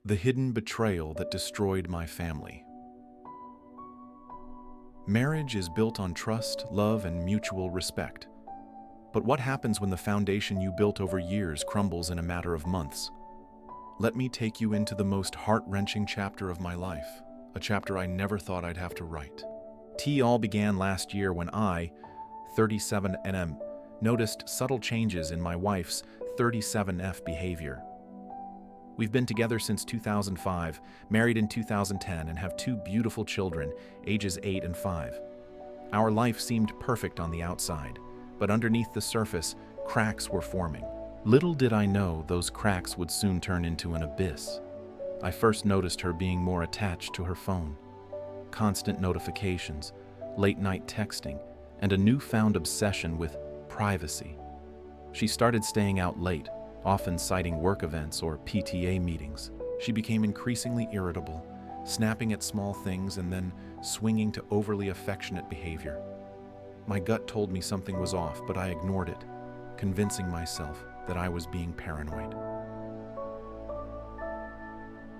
The hidden betrayal that destroyed my family. Marriage is built on trust, love, and mutual respect. But what happens when the foundation you built over years crumbles in a matter of months? Let me take you into the most heart-wrenching chapter of my life, a chapter I never thought I'd have to write. All began last year when I, 37 noticed subtle changes in my wife's 37F behavior. We've been together since 2005, married in 2010, and have two beautiful children, ages 8 and 5. Our life seemed perfect on the outside, but underneath the surface, cracks were forming. Little did I know those cracks would soon turn into an abyss. I first noticed her being more attached to her phone. Constant notifications, late-night texting, and a newfound obsession with privacy. She started staying out late, often citing work events or PTA meetings. She became increasingly irritable, snapping at small things and then swinging to overly affectionate behavior. My gut told me something was off, but I ignored it, convincing myself that I was being paranoid.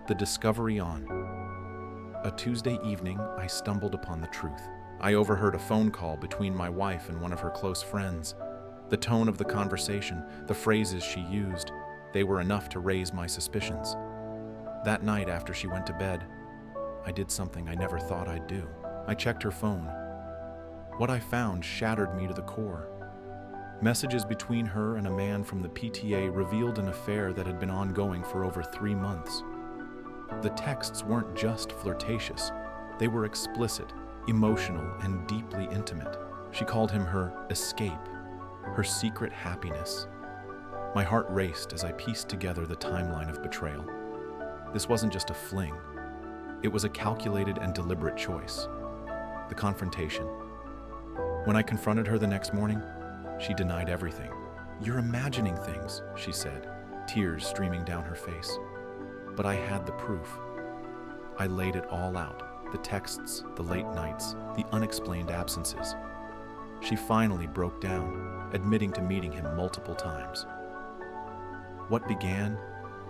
The discovery on a Tuesday evening, I stumbled upon the truth. I overheard a phone call between my wife and one of her close friends. The tone of the conversation, the phrases she used, they were enough to raise my suspicions. That night after she went to bed, I did something I never thought I'd do. I checked her phone. What I found shattered me to the core. Messages between her and a man from the PTA revealed an affair that had been ongoing for over 3 months. The texts weren't just flirtatious. They were explicit, emotional, and deeply intimate. She called him her escape, her secret happiness. My heart raced as I pieced together the timeline of betrayal. This wasn't just a fling. It was a calculated and deliberate choice. The confrontation. When I confronted her the next morning, she denied everything. "You're imagining things," she said, tears streaming down her face. But I had the proof. I laid it all out, the texts, the late nights, the unexplained absences. She finally broke down, admitting to meeting him multiple times. What began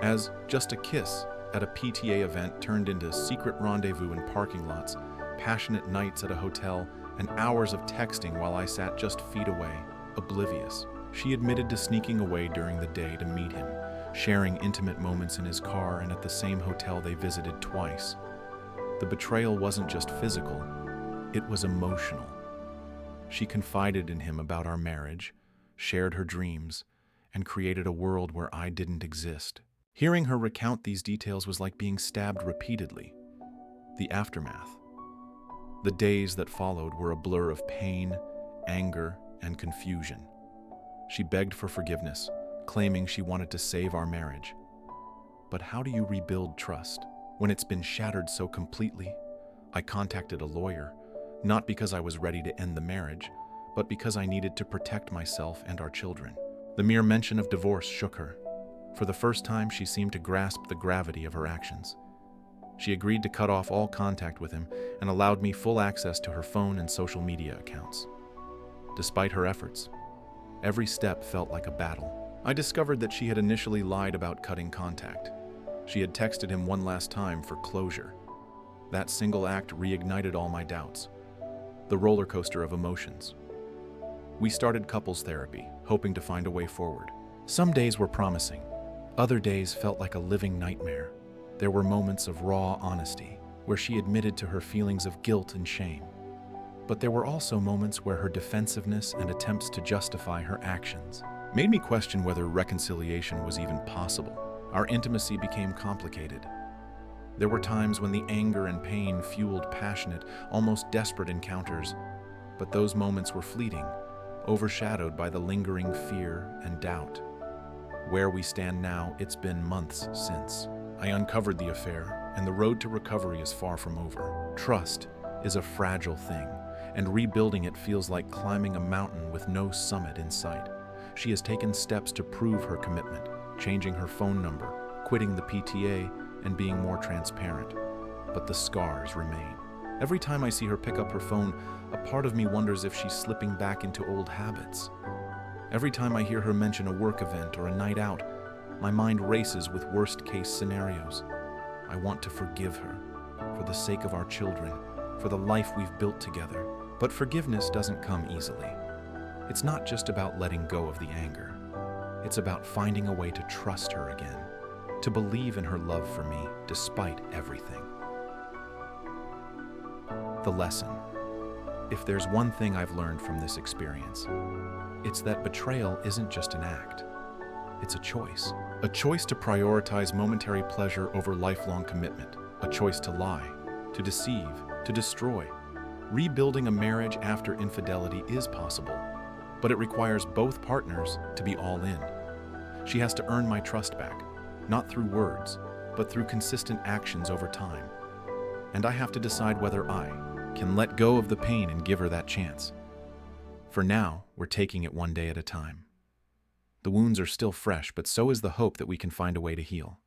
as just a kiss at a PTA event turned into secret rendezvous in parking lots, passionate nights at a hotel, and hours of texting while I sat just feet away, oblivious. She admitted to sneaking away during the day to meet him, sharing intimate moments in his car and at the same hotel they visited twice. The betrayal wasn't just physical, it was emotional. She confided in him about our marriage, shared her dreams, and created a world where I didn't exist. Hearing her recount these details was like being stabbed repeatedly. The aftermath. The days that followed were a blur of pain, anger, and confusion. She begged for forgiveness, claiming she wanted to save our marriage. But how do you rebuild trust when it's been shattered so completely? I contacted a lawyer, not because I was ready to end the marriage, but because I needed to protect myself and our children. The mere mention of divorce shook her. For the first time, she seemed to grasp the gravity of her actions. She agreed to cut off all contact with him and allowed me full access to her phone and social media accounts. Despite her efforts, every step felt like a battle. I discovered that she had initially lied about cutting contact. She had texted him one last time for closure. That single act reignited all my doubts. The roller coaster of emotions. We started couples therapy, hoping to find a way forward. Some days were promising. Other days felt like a living nightmare. There were moments of raw honesty, where she admitted to her feelings of guilt and shame. But there were also moments where her defensiveness and attempts to justify her actions made me question whether reconciliation was even possible. Our intimacy became complicated. There were times when the anger and pain fueled passionate, almost desperate encounters, but those moments were fleeting, overshadowed by the lingering fear and doubt. Where we stand now, it's been months since. I uncovered the affair, and the road to recovery is far from over. Trust is a fragile thing, and rebuilding it feels like climbing a mountain with no summit in sight. She has taken steps to prove her commitment, changing her phone number, quitting the PTA, and being more transparent. But the scars remain. Every time I see her pick up her phone, a part of me wonders if she's slipping back into old habits. Every time I hear her mention a work event or a night out, my mind races with worst-case scenarios. I want to forgive her, for the sake of our children, for the life we've built together. But forgiveness doesn't come easily. It's not just about letting go of the anger. It's about finding a way to trust her again, to believe in her love for me despite everything. The lesson. If there's one thing I've learned from this experience, it's that betrayal isn't just an act. It's a choice. A choice to prioritize momentary pleasure over lifelong commitment. A choice to lie, to deceive, to destroy. Rebuilding a marriage after infidelity is possible, but it requires both partners to be all in. She has to earn my trust back, not through words, but through consistent actions over time. And I have to decide whether I can let go of the pain and give her that chance. For now, we're taking it one day at a time. The wounds are still fresh, but so is the hope that we can find a way to heal.